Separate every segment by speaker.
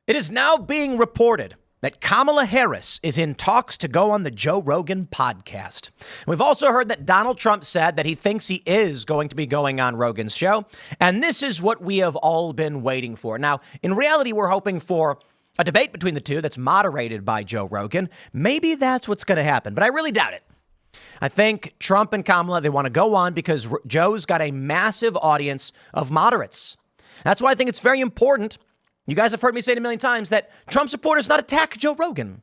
Speaker 1: It is now being reported that Kamala Harris is in talks to go on the Joe Rogan podcast. We've also heard that Donald Trump said that he thinks he is going to be going on Rogan's show. And this is what we have all been waiting for. Now, in reality, we're hoping for a debate between the two that's moderated by Joe Rogan. Maybe that's what's going to happen, but I really doubt it. I think Trump and Kamala, they want to go on because Joe's got a massive audience of moderates. That's why I think it's very important. You guys have heard me say it a million times that Trump supporters not attack Joe Rogan.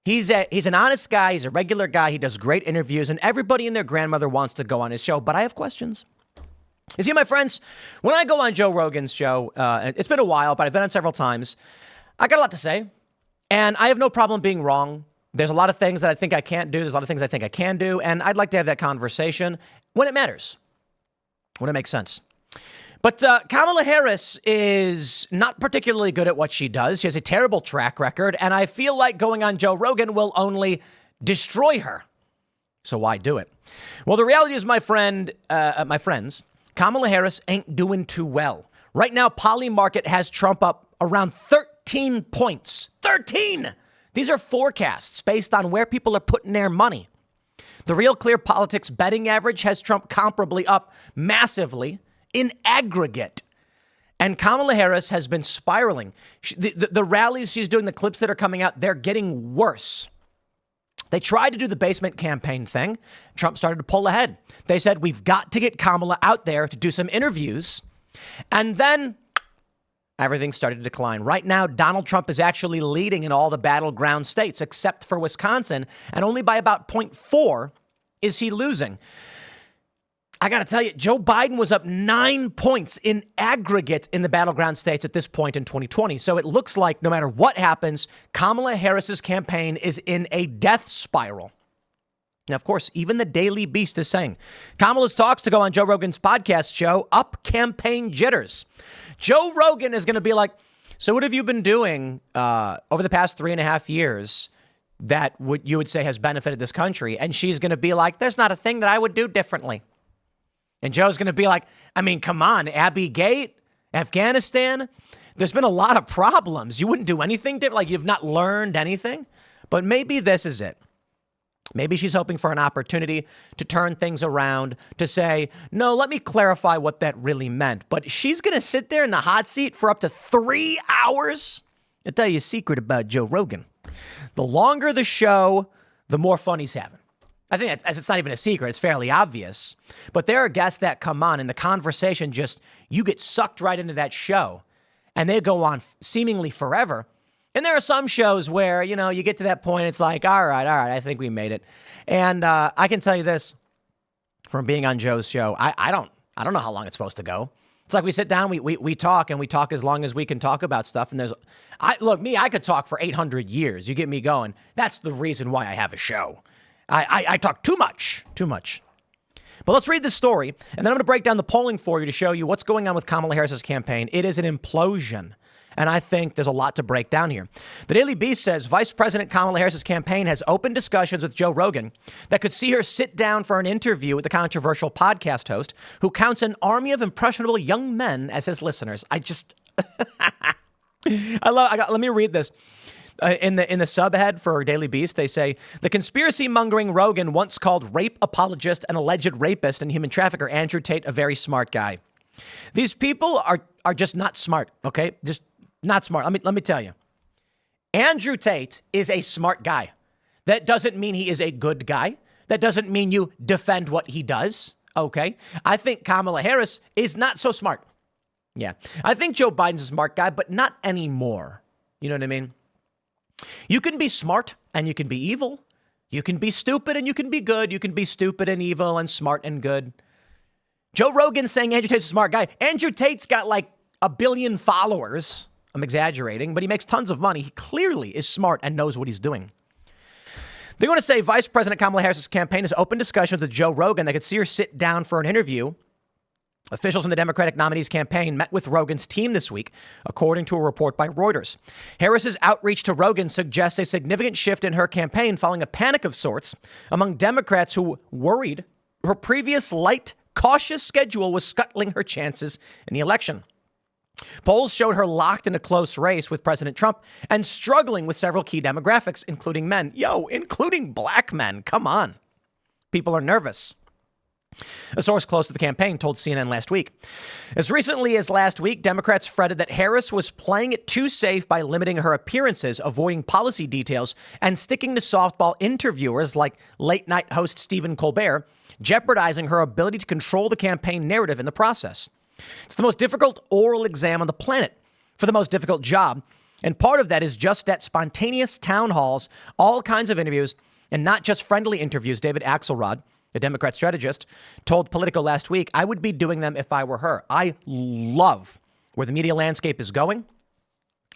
Speaker 1: He's an honest guy. He's a regular guy. He does great interviews, and everybody and their grandmother wants to go on his show. But I have questions. You see, my friends, when I go on Joe Rogan's show, it's been a while, but I've been on several times. I got a lot to say, and I have no problem being wrong. There's a lot of things that I think I can't do. There's a lot of things I think I can do, and I'd like to have that conversation when it matters, when it makes sense. But Kamala Harris is not particularly good at what she does. She has a terrible track record, and I feel like going on Joe Rogan will only destroy her. So why do it? Well, the reality is, my friends, Kamala Harris ain't doing too well. Right now, Polymarket has Trump up around 13 points. 13! These are forecasts based on where people are putting their money. The Real Clear Politics betting average has Trump comparably up massively in aggregate. And Kamala Harris has been spiraling. The rallies she's doing, the clips that are coming out, they're getting worse. They tried to do the basement campaign thing. Trump started to pull ahead. They said, we've got to get Kamala out there to do some interviews. And then everything started to decline. Right now, Donald Trump is actually leading in all the battleground states, except for Wisconsin. And only by about 0.4 is he losing. I got to tell you, Joe Biden was up 9 points in aggregate in the battleground states at this point in 2020. So it looks like no matter what happens, Kamala Harris's campaign is in a death spiral. Now, of course, even the Daily Beast is saying Kamala's talks to go on Joe Rogan's podcast show up campaign jitters. Joe Rogan is going to be like, so what have you been doing over the past 3.5 years that you would say has benefited this country? And she's going to be like, there's not a thing that I would do differently. And Joe's going to be like, I mean, come on, Abbey Gate, Afghanistan. There's been a lot of problems. You wouldn't do anything different. Like, you've not learned anything. But maybe this is it. Maybe she's hoping for an opportunity to turn things around, to say, no, let me clarify what that really meant. But she's going to sit there in the hot seat for up to 3 hours. I'll tell you a secret about Joe Rogan. The longer the show, the more fun he's having. I think it's not even a secret. It's fairly obvious. But there are guests that come on and the conversation you get sucked right into that show. And they go on seemingly forever. And there are some shows where, you get to that point, it's like, all right, I think we made it. And I can tell you this from being on Joe's show. I don't know how long it's supposed to go. It's like we sit down, we talk, and we talk as long as we can talk about stuff. And I could talk for 800 years. You get me going. That's the reason why I have a show. I talk too much. But let's read this story, and then I'm going to break down the polling for you to show you what's going on with Kamala Harris's campaign. It is an implosion, and I think there's a lot to break down here. The Daily Beast says Vice President Kamala Harris's campaign has opened discussions with Joe Rogan that could see her sit down for an interview with the controversial podcast host who counts an army of impressionable young men as his listeners. Let me read this. In the subhead for Daily Beast, they say, the conspiracy-mongering Rogan once called rape apologist and alleged rapist and human trafficker Andrew Tate a very smart guy. These people are just not smart, okay? Just not smart. Let me tell you. Andrew Tate is a smart guy. That doesn't mean he is a good guy. That doesn't mean you defend what he does, okay? I think Kamala Harris is not so smart. Yeah. I think Joe Biden's a smart guy, but not anymore. You know what I mean? You can be smart and you can be evil. You can be stupid and you can be good. You can be stupid and evil and smart and good. Joe Rogan's saying Andrew Tate's a smart guy. Andrew Tate's got like 1 billion followers. I'm exaggerating, but he makes tons of money. He clearly is smart and knows what he's doing. They're going to say Vice President Kamala Harris's campaign has opened discussions with Joe Rogan. They could see her sit down for an interview. Officials in the Democratic nominee's campaign met with Rogan's team this week, according to a report by Reuters. Harris's outreach to Rogan suggests a significant shift in her campaign following a panic of sorts among Democrats who worried her previous light, cautious schedule was scuttling her chances in the election. Polls showed her locked in a close race with President Trump and struggling with several key demographics, including men. Including black men. Come on. People are nervous. A source close to the campaign told CNN last week. As recently as last week, Democrats fretted that Harris was playing it too safe by limiting her appearances, avoiding policy details, and sticking to softball interviewers like late-night host Stephen Colbert, jeopardizing her ability to control the campaign narrative in the process. It's the most difficult oral exam on the planet for the most difficult job, and part of that is just that spontaneous town halls, all kinds of interviews, and not just friendly interviews. David Axelrod, a Democrat strategist, told Politico last week, I would be doing them if I were her. I love where the media landscape is going.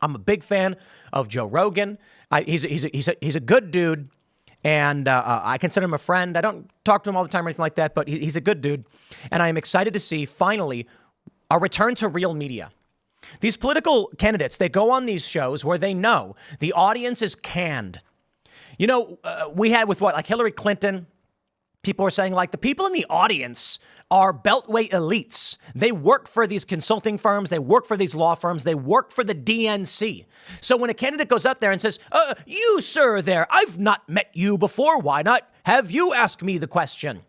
Speaker 1: I'm a big fan of Joe Rogan. He's a good dude, and I consider him a friend. I don't talk to him all the time or anything like that, but he's a good dude. And I am excited to see, finally, a return to real media. These political candidates, they go on these shows where they know the audience is canned. We had with Hillary Clinton. People are saying, the people in the audience are beltway elites. They work for these consulting firms. They work for these law firms. They work for the DNC. So when a candidate goes up there and says, you, sir, there, I've not met you before. Why not have you ask me the question?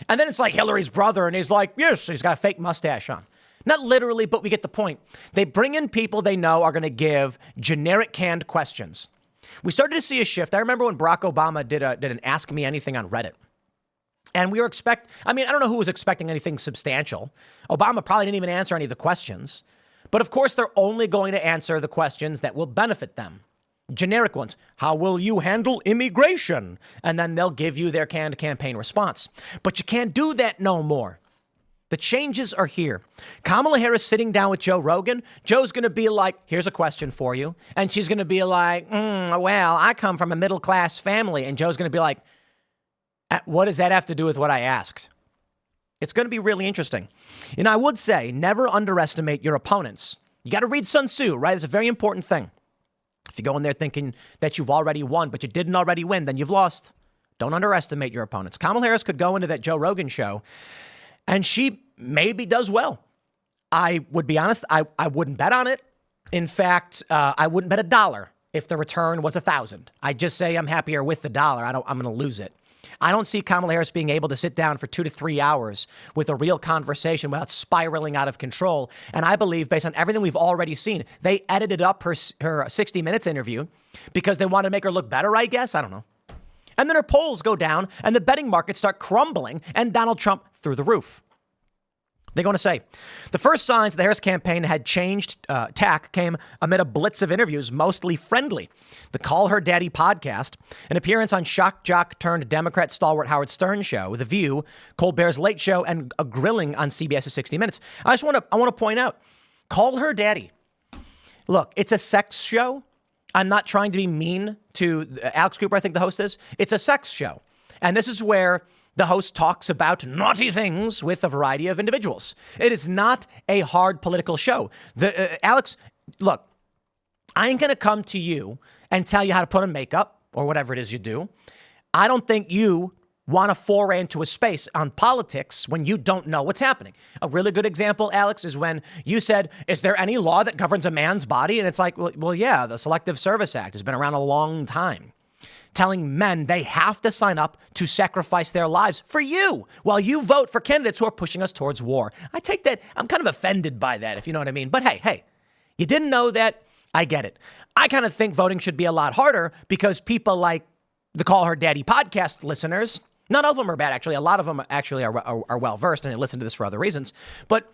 Speaker 1: And then it's like Hillary's brother, and he's like, yes, he's got a fake mustache on. Not literally, but we get the point. They bring in people they know are going to give generic canned questions. We started to see a shift. I remember when Barack Obama did an Ask Me Anything on Reddit. And we were I don't know who was expecting anything substantial. Obama probably didn't even answer any of the questions. But of course, they're only going to answer the questions that will benefit them. Generic ones. How will you handle immigration? And then they'll give you their canned campaign response. But you can't do that no more. The changes are here. Kamala Harris sitting down with Joe Rogan. Joe's going to be like, here's a question for you. And she's going to be like, well, I come from a middle class family. And Joe's going to be like, what does that have to do with what I asked? It's going to be really interesting. I would say never underestimate your opponents. You got to read Sun Tzu, right? It's a very important thing. If you go in there thinking that you've already won, but you didn't already win, then you've lost. Don't underestimate your opponents. Kamala Harris could go into that Joe Rogan show, and she maybe does well. I would be honest, I wouldn't bet on it. In fact, I wouldn't bet $1 if the return was 1,000. I'd just say I'm happier with the dollar. I'm going to lose it. I don't see Kamala Harris being able to sit down for 2 to 3 hours with a real conversation without spiraling out of control. And I believe, based on everything we've already seen, they edited up her 60 Minutes interview because they want to make her look better, I guess. I don't know. And then her polls go down and the betting markets start crumbling and Donald Trump through the roof. They're going to say the first signs the Harris campaign had changed tack came amid a blitz of interviews, mostly friendly. The Call Her Daddy podcast, an appearance on shock jock turned Democrat stalwart Howard Stern show, The View, Colbert's Late Show, and a grilling on CBS's 60 Minutes. I want to point out, Call Her Daddy. Look, it's a sex show. I'm not trying to be mean to Alex Cooper, I think the host is. It's a sex show. And this is where the host talks about naughty things with a variety of individuals. It is not a hard political show. Alex, look, I ain't going to come to you and tell you how to put on makeup or whatever it is you do. I don't think you want to foray into a space on politics when you don't know what's happening. A really good example, Alex, is when you said, is there any law that governs a man's body? And it's like, well, yeah, the Selective Service Act has been around a long time, telling men they have to sign up to sacrifice their lives for you while you vote for candidates who are pushing us towards war. I take that. I'm kind of offended by that, if you know what I mean. But hey, you didn't know that. I get it. I kind of think voting should be a lot harder because people like the Call Her Daddy podcast listeners, not all of them are bad, actually. A lot of them actually are well-versed and they listen to this for other reasons. But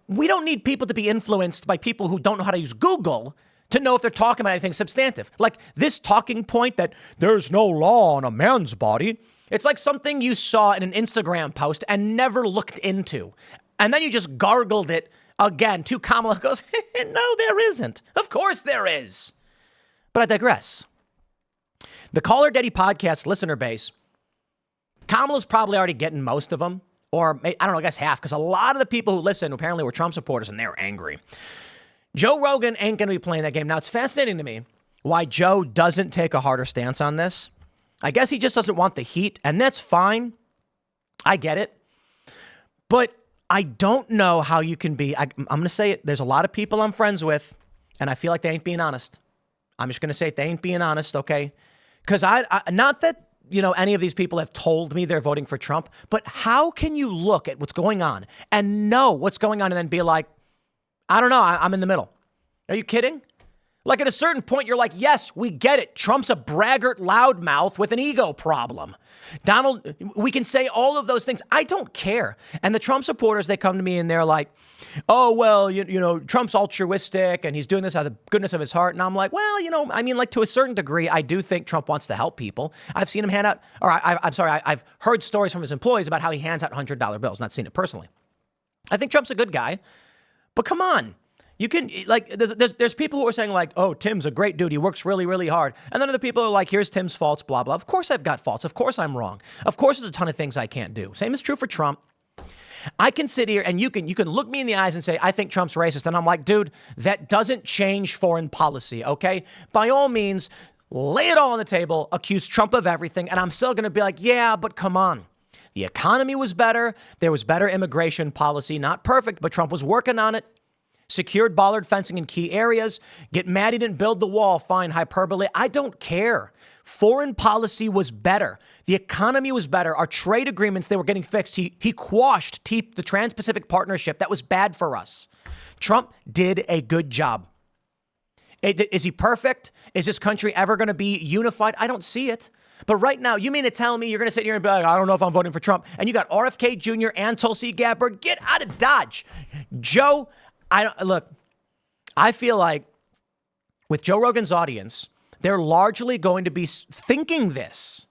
Speaker 1: we don't need people to be influenced by people who don't know how to use Google to know if they're talking about anything substantive. Like this talking point that there's no law on a man's body. It's like something you saw in an Instagram post and never looked into. And then you just gargled it again to Kamala, who goes, no, there isn't. Of course there is. But I digress. The Call Her Daddy podcast listener base, Kamala's probably already getting most of them. Or I don't know, I guess half, because a lot of the people who listen apparently were Trump supporters and they were angry. Joe Rogan ain't going to be playing that game. Now, it's fascinating to me why Joe doesn't take a harder stance on this. I guess he just doesn't want the heat, and that's fine. I get it. But I don't know how you can be. I'm going to say it. There's a lot of people I'm friends with, and I feel like they ain't being honest. I'm just going to say it. They ain't being honest, okay? Because not that, any of these people have told me they're voting for Trump, but how can you look at what's going on and know what's going on and then be like, I don't know, I'm in the middle. Are you kidding? Like at a certain point, you're like, yes, we get it. Trump's a braggart loudmouth with an ego problem. Donald, we can say all of those things. I don't care. And the Trump supporters, they come to me and they're like, oh, well, Trump's altruistic and he's doing this out of the goodness of his heart. And I'm like, well, to a certain degree, I do think Trump wants to help people. I've seen him hand out, I've heard stories from his employees about how he hands out $100 bills, not seen it personally. I think Trump's a good guy, but come on. You can, there's people who are saying like, oh, Tim's a great dude. He works really, really hard. And then other people are like, here's Tim's faults, blah, blah. Of course I've got faults. Of course I'm wrong. Of course there's a ton of things I can't do. Same is true for Trump. I can sit here and you can look me in the eyes and say, I think Trump's racist. And I'm like, dude, that doesn't change foreign policy, okay? By all means, lay it all on the table, accuse Trump of everything. And I'm still going to be like, yeah, but come on. The economy was better. There was better immigration policy. Not perfect, but Trump was working on it. Secured bollard fencing in key areas. Get mad he didn't build the wall. Fine, hyperbole. I don't care. Foreign policy was better. The economy was better. Our trade agreements, they were getting fixed. He quashed the Trans-Pacific Partnership. That was bad for us. Trump did a good job. Is he perfect? Is this country ever going to be unified? I don't see it. But right now, you mean to tell me you're going to sit here and be like, I don't know if I'm voting for Trump. And you got RFK Jr. and Tulsi Gabbard. Get out of Dodge. Joe, I feel like with Joe Rogan's audience, they're largely going to be thinking this.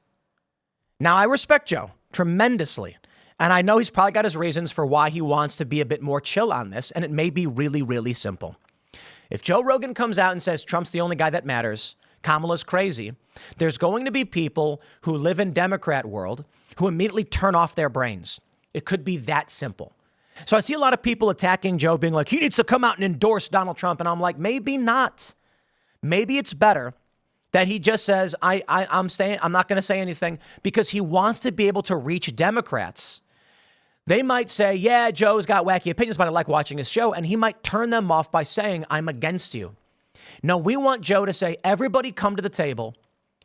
Speaker 1: Now, I respect Joe tremendously. And I know he's probably got his reasons for why he wants to be a bit more chill on this. And it may be really, really simple. If Joe Rogan comes out and says Trump's the only guy that matters, Kamala's crazy, there's going to be people who live in Democrat world who immediately turn off their brains. It could be that simple. So I see a lot of people attacking Joe being like, he needs to come out and endorse Donald Trump. And I'm like, maybe not. Maybe it's better that he just says, I'm not going to say anything because he wants to be able to reach Democrats. They might say, yeah, Joe's got wacky opinions, but I like watching his show. And he might turn them off by saying, I'm against you. No, we want Joe to say, everybody come to the table.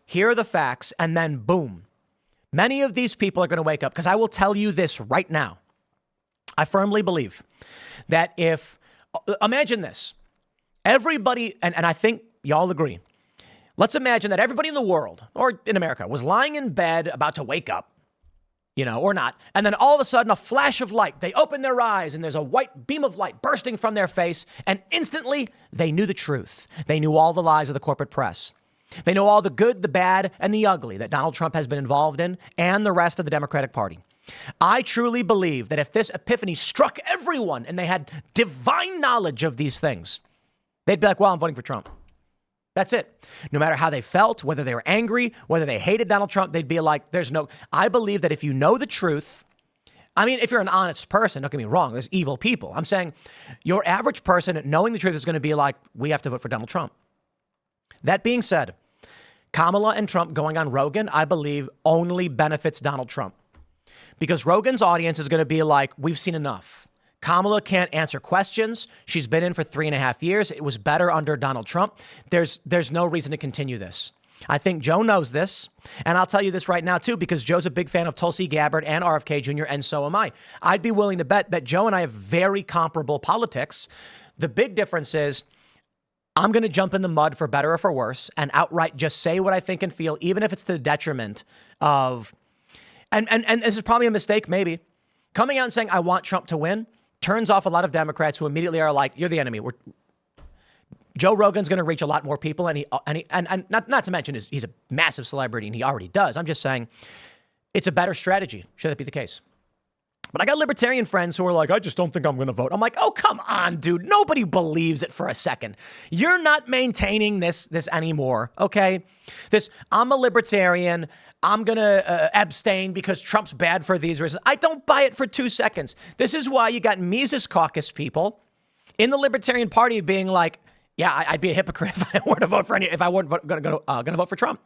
Speaker 1: Here are the facts. And then boom. Many of these people are going to wake up because I will tell you this right now. I firmly believe that imagine this, everybody, and I think y'all agree, let's imagine that everybody in the world or in America was lying in bed about to wake up, or not. And then all of a sudden a flash of light, they open their eyes and there's a white beam of light bursting from their face. And instantly they knew the truth. They knew all the lies of the corporate press. They know all the good, the bad, and the ugly that Donald Trump has been involved in and the rest of the Democratic Party. I truly believe that if this epiphany struck everyone and they had divine knowledge of these things, they'd be like, well, I'm voting for Trump. That's it. No matter how they felt, whether they were angry, whether they hated Donald Trump, they'd be like, I believe that if you know the truth, if you're an honest person, don't get me wrong, there's evil people. I'm saying your average person knowing the truth is going to be like, we have to vote for Donald Trump. That being said, Kamala and Trump going on Rogan, I believe only benefits Donald Trump. Because Rogan's audience is going to be like, we've seen enough. Kamala can't answer questions. She's been in for 3.5 years. It was better under Donald Trump. There's no reason to continue this. I think Joe knows this. And I'll tell you this right now, too, because Joe's a big fan of Tulsi Gabbard and RFK Jr., and so am I. I'd be willing to bet that Joe and I have very comparable politics. The big difference is I'm going to jump in the mud for better or for worse and outright just say what I think and feel, even if it's to the detriment of... And this is probably a mistake, maybe. Coming out and saying, I want Trump to win, turns off a lot of Democrats who immediately are like, you're the enemy. Joe Rogan's going to reach a lot more people. And not to mention he's a massive celebrity and he already does. I'm just saying it's a better strategy. Should that be the case? But I got libertarian friends who are like, I just don't think I'm going to vote. I'm like, oh, come on, dude. Nobody believes it for a second. You're not maintaining this anymore, okay? I'm a libertarian. I'm going to abstain because Trump's bad for these reasons. I don't buy it for 2 seconds. This is why you got Mises Caucus people in the Libertarian Party being like, yeah, I'd be a hypocrite if I were to vote for if I weren't going to vote for Trump.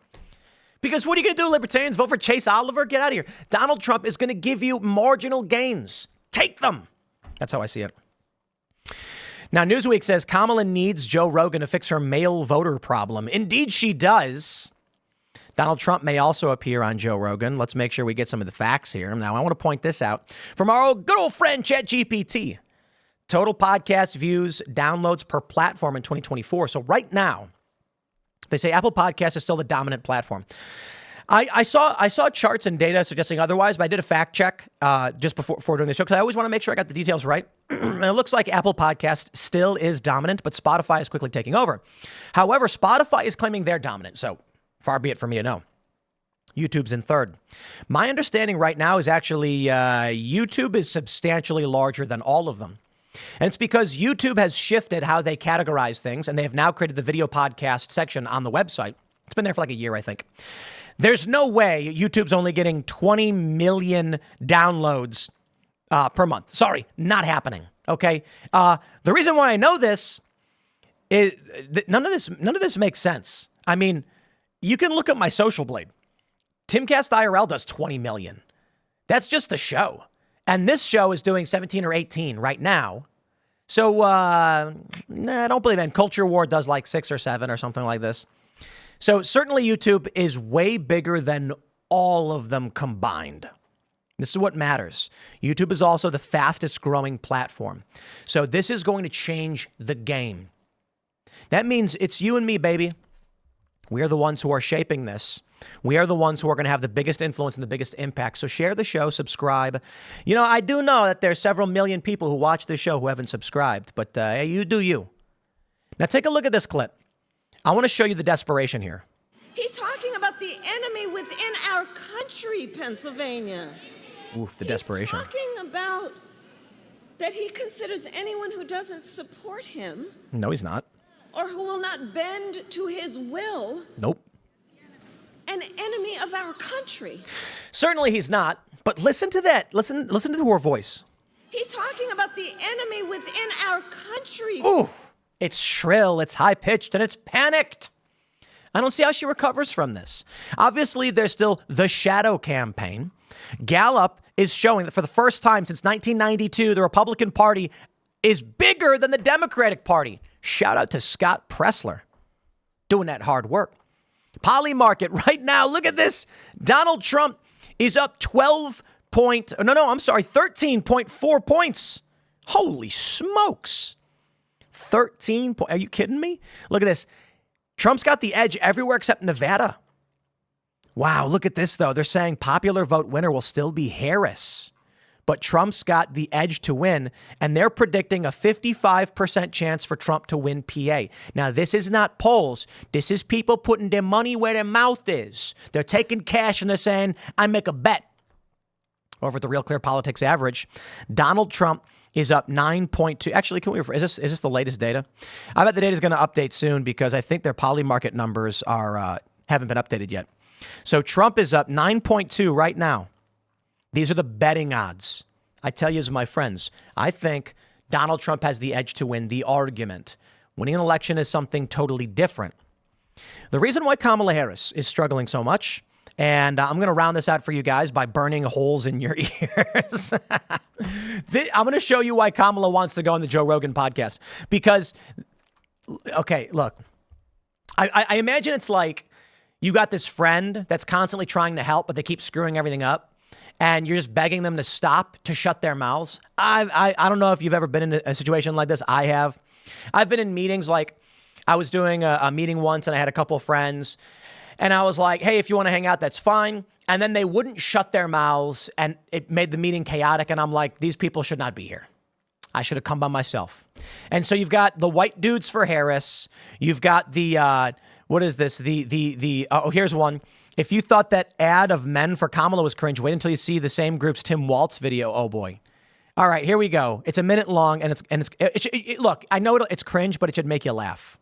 Speaker 1: Because what are you going to do, libertarians? Vote for Chase Oliver? Get out of here. Donald Trump is going to give you marginal gains. Take them. That's how I see it. Now, Newsweek says Kamala needs Joe Rogan to fix her male voter problem. Indeed, she does. Donald Trump may also appear on Joe Rogan. Let's make sure we get some of the facts here. Now, I want to point this out from our good old friend ChatGPT. Total podcast views, downloads per platform in 2024. So right now, they say Apple Podcasts is still the dominant platform. I saw charts and data suggesting otherwise, but I did a fact check just before doing the show because I always want to make sure I got the details right. And it looks like Apple Podcast still is dominant, but Spotify is quickly taking over. However, Spotify is claiming they're dominant, so far be it for me to know. YouTube's in third. My understanding right now is actually YouTube is substantially larger than all of them. And it's because YouTube has shifted how they categorize things, and they have now created the video podcast section on the website. It's been there for like a year, I think. There's no way YouTube's only getting 20 million downloads per month. Sorry, not happening. Okay. The reason why I know this is none of this makes sense. I mean, you can look at my Social Blade. Timcast IRL does 20 million. That's just the show. And this show is doing 17 or 18 right now. So, I don't believe it. And Culture War does like 6 or 7 or something like this. So certainly YouTube is way bigger than all of them combined. This is what matters. YouTube is also the fastest growing platform. So this is going to change the game. That means it's you and me, baby. We are the ones who are shaping this. We are the ones who are going to have the biggest influence and the biggest impact. So share the show, subscribe. You know, I do know that there's several million people who watch this show who haven't subscribed, but you do you. Now take a look at this clip. I want to show you the desperation here.
Speaker 2: He's talking about the enemy within our country, Pennsylvania.
Speaker 1: Oof, the desperation.
Speaker 2: He's talking about that he considers anyone who doesn't support him.
Speaker 1: No, he's not.
Speaker 2: Or who will not bend to his will.
Speaker 1: Nope.
Speaker 2: An enemy of our country.
Speaker 1: Certainly he's not. But listen to that. Listen to her voice.
Speaker 2: He's talking about the enemy within our country.
Speaker 1: Ooh. It's shrill, it's high-pitched, and it's panicked. I don't see how she recovers from this. Obviously, there's still the shadow campaign. Gallup is showing that for the first time since 1992, the Republican Party is bigger than the Democratic Party. Shout out to Scott Pressler doing that hard work. Polymarket right now, look at this. Donald Trump is up 13.4 points. Holy smokes. 13 points. Are you kidding me? Look at this. Trump's got the edge everywhere except Nevada. Wow, look at this, though. They're saying popular vote winner will still be Harris. But Trump's got the edge to win, and they're predicting a 55% chance for Trump to win PA. Now, this is not polls. This is people putting their money where their mouth is. They're taking cash, and they're saying, I make a bet. Over at the Real Clear Politics average, Donald Trump is up 9.2. Actually, is this the latest data? I bet the data is going to update soon because I think their Polymarket numbers haven't been updated yet. So Trump is up 9.2 right now. These are the betting odds. I tell you, as my friends, I think Donald Trump has the edge to win the argument. Winning an election is something totally different. The reason why Kamala Harris is struggling so much, and I'm going to round this out for you guys by burning holes in your ears. I'm going to show you why Kamala wants to go on the Joe Rogan podcast. Because, okay, look, I imagine it's like you got this friend that's constantly trying to help, but they keep screwing everything up. And you're just begging them to stop, to shut their mouths. I don't know if you've ever been in a situation like this. I have. I've been in meetings like I was doing a meeting once and I had a couple of friends. And I was like, hey, if you want to hang out, that's fine. And then they wouldn't shut their mouths and it made the meeting chaotic. And I'm like, these people should not be here. I should have come by myself. And so you've got the white dudes for Harris. You've got the, what is this? Here's one. If you thought that ad of men for Kamala was cringe, wait until you see the same group's Tim Waltz video. Oh boy. All right, here we go. It's a minute long and look, I know it's cringe, but it should make you laugh.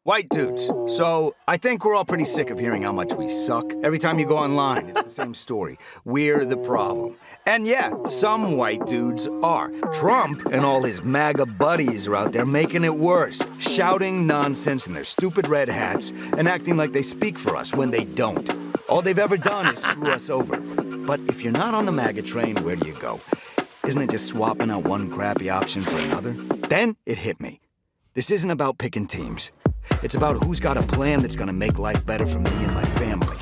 Speaker 3: White dudes. So, I think we're all pretty sick of hearing how much we suck. Every time you go online, it's the same story. We're the problem. And yeah, some white dudes are. Trump and all his MAGA buddies are out there making it worse, shouting nonsense in their stupid red hats and acting like they speak for us when they don't. All they've ever done is screw us over. But if you're not on the MAGA train, where do you go? Isn't it just swapping out one crappy option for another? Then it hit me. This isn't about picking teams. It's about who's got a plan that's gonna make life better for me and my family.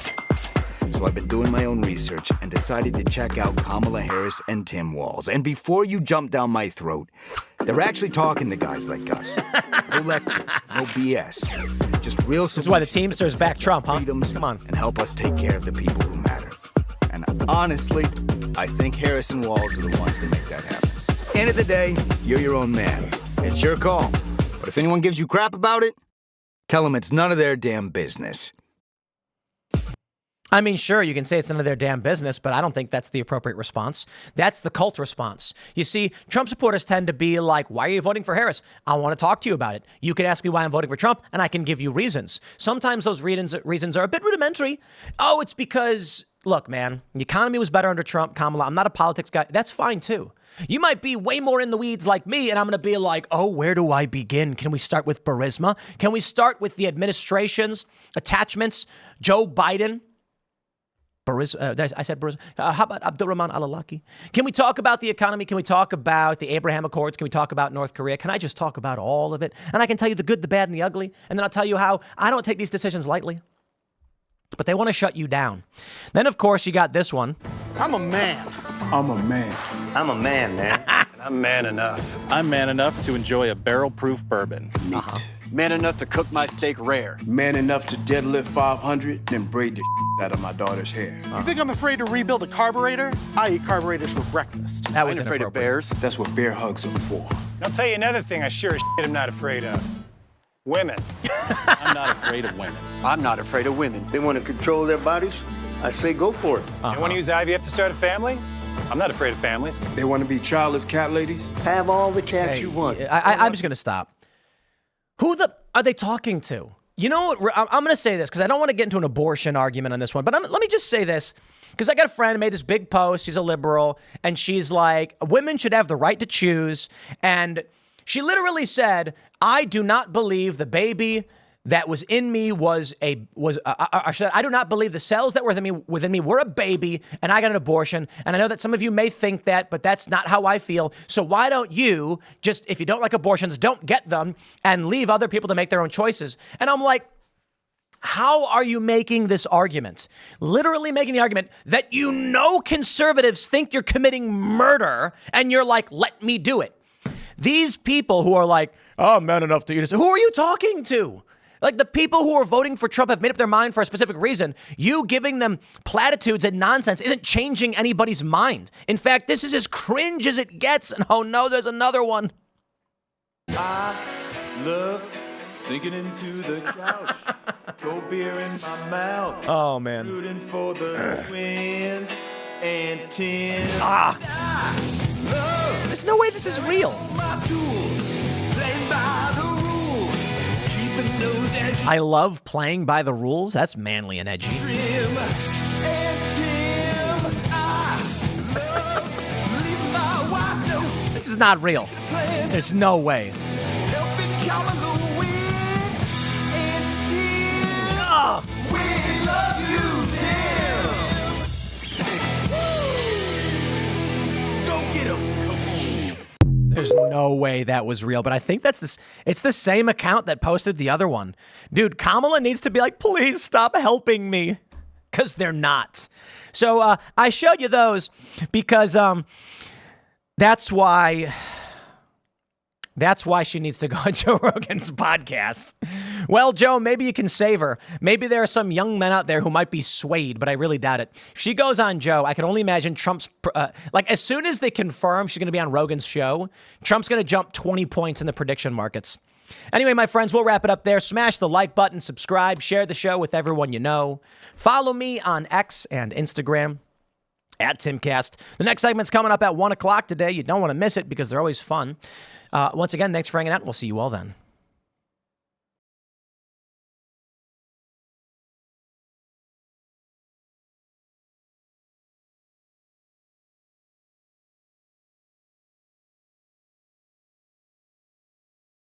Speaker 3: So I've been doing my own research and decided to check out Kamala Harris and Tim Walz. And before you jump down my throat, they're actually talking to guys like us. No lectures, no BS. Just real solutions.
Speaker 1: This is why the Teamsters back Trump, huh? Come on.
Speaker 3: And help us take care of the people who matter. And honestly, I think Harris and Walz are the ones to make that happen. End of the day, you're your own man. It's your call. But if anyone gives you crap about it, tell them it's none of their damn business.
Speaker 1: I mean, sure, you can say it's none of their damn business, but I don't think that's the appropriate response. That's the cult response. You see, Trump supporters tend to be like, why are you voting for Harris? I want to talk to you about it. You can ask me why I'm voting for Trump, and I can give you reasons. Sometimes those reasons are a bit rudimentary. Oh, it's because, look, man, the economy was better under Trump, Kamala. I'm not a politics guy. That's fine, too. You might be way more in the weeds like me, and I'm going to be like, oh, where do I begin? Can we start with Burisma? Can we start with the administration's attachments? Joe Biden? I said Burisma. How about Abdurrahman al-Awlaki? Can we talk about the economy? Can we talk about the Abraham Accords? Can we talk about North Korea? Can I just talk about all of it? And I can tell you the good, the bad, and the ugly. And then I'll tell you how I don't take these decisions lightly. But they want to shut you down. Then, of course, you got this one.
Speaker 4: I'm a man. I'm a man.
Speaker 5: I'm a man, man. And I'm man enough.
Speaker 6: I'm man enough to enjoy a barrel-proof bourbon.
Speaker 7: Man enough to cook my steak rare.
Speaker 4: Man enough to deadlift 500, then braid the out of my daughter's hair.
Speaker 8: You think I'm afraid to rebuild a carburetor? I eat carburetors for breakfast.
Speaker 1: That
Speaker 7: I
Speaker 1: was
Speaker 7: ain't afraid of bears.
Speaker 4: That's what bear hugs are for.
Speaker 5: I'll tell you another thing I sure as shit am not afraid of. Women.
Speaker 6: I'm not afraid of women.
Speaker 7: I'm not afraid of women.
Speaker 5: They want to control their bodies? I say go for it. You want to use IVF to start a family? I'm not afraid of families.
Speaker 4: They want to be childless cat ladies?
Speaker 5: Have all the cats you want.
Speaker 1: I'm just going to stop. Who are they talking to? You know what? I'm going to say this because I don't want to get into an abortion argument on this one. But let me just say this because I got a friend who made this big post. She's a liberal. And she's like, women should have the right to choose. And she literally said, I do not believe the baby that was in me I do not believe the cells that were within me were a baby and I got an abortion. And I know that some of you may think that, but that's not how I feel. So why don't you just, if you don't like abortions, don't get them and leave other people to make their own choices. And I'm like, how are you making this argument? Literally making the argument that conservatives think you're committing murder and you're like, let me do it. These people who are like, oh, I'm man enough to eat this. Who are you talking to? Like the people who are voting for Trump have made up their mind for a specific reason. You giving them platitudes and nonsense isn't changing anybody's mind. In fact, this is as cringe as it gets. And oh no, there's another one.
Speaker 9: I love sinking into the couch. Cold beer in my mouth.
Speaker 1: Oh man.
Speaker 9: Rooting for the Twins and tin.
Speaker 1: There's no way this is real.
Speaker 9: My tools, playing by the rules, keeping those edges
Speaker 1: I love playing by the rules. That's manly and edgy.
Speaker 9: trim. And Tim, I love leaving my wife notes.
Speaker 1: This is not real. There's no way.
Speaker 9: Helping Kamala win. And Tim,
Speaker 1: Oh,
Speaker 9: we love you, Tim. Go get him, coach.
Speaker 1: there's no way that was real. But I think it's the same account that posted the other one. Dude, Kamala needs to be like, please stop helping me. Because they're not. So I showed you those because that's why she needs to go on Joe Rogan's podcast. Well, Joe, maybe you can save her. Maybe there are some young men out there who might be swayed, but I really doubt it. If she goes on Joe, I can only imagine Trump's, as soon as they confirm she's going to be on Rogan's show, Trump's going to jump 20 points in the prediction markets. Anyway, my friends, we'll wrap it up there. Smash the like button, subscribe, share the show with everyone you know. Follow me on X and Instagram at Timcast. The next segment's coming up at 1 o'clock today. You don't want to miss it because they're always fun. Once again, thanks for hanging out. We'll see you all then.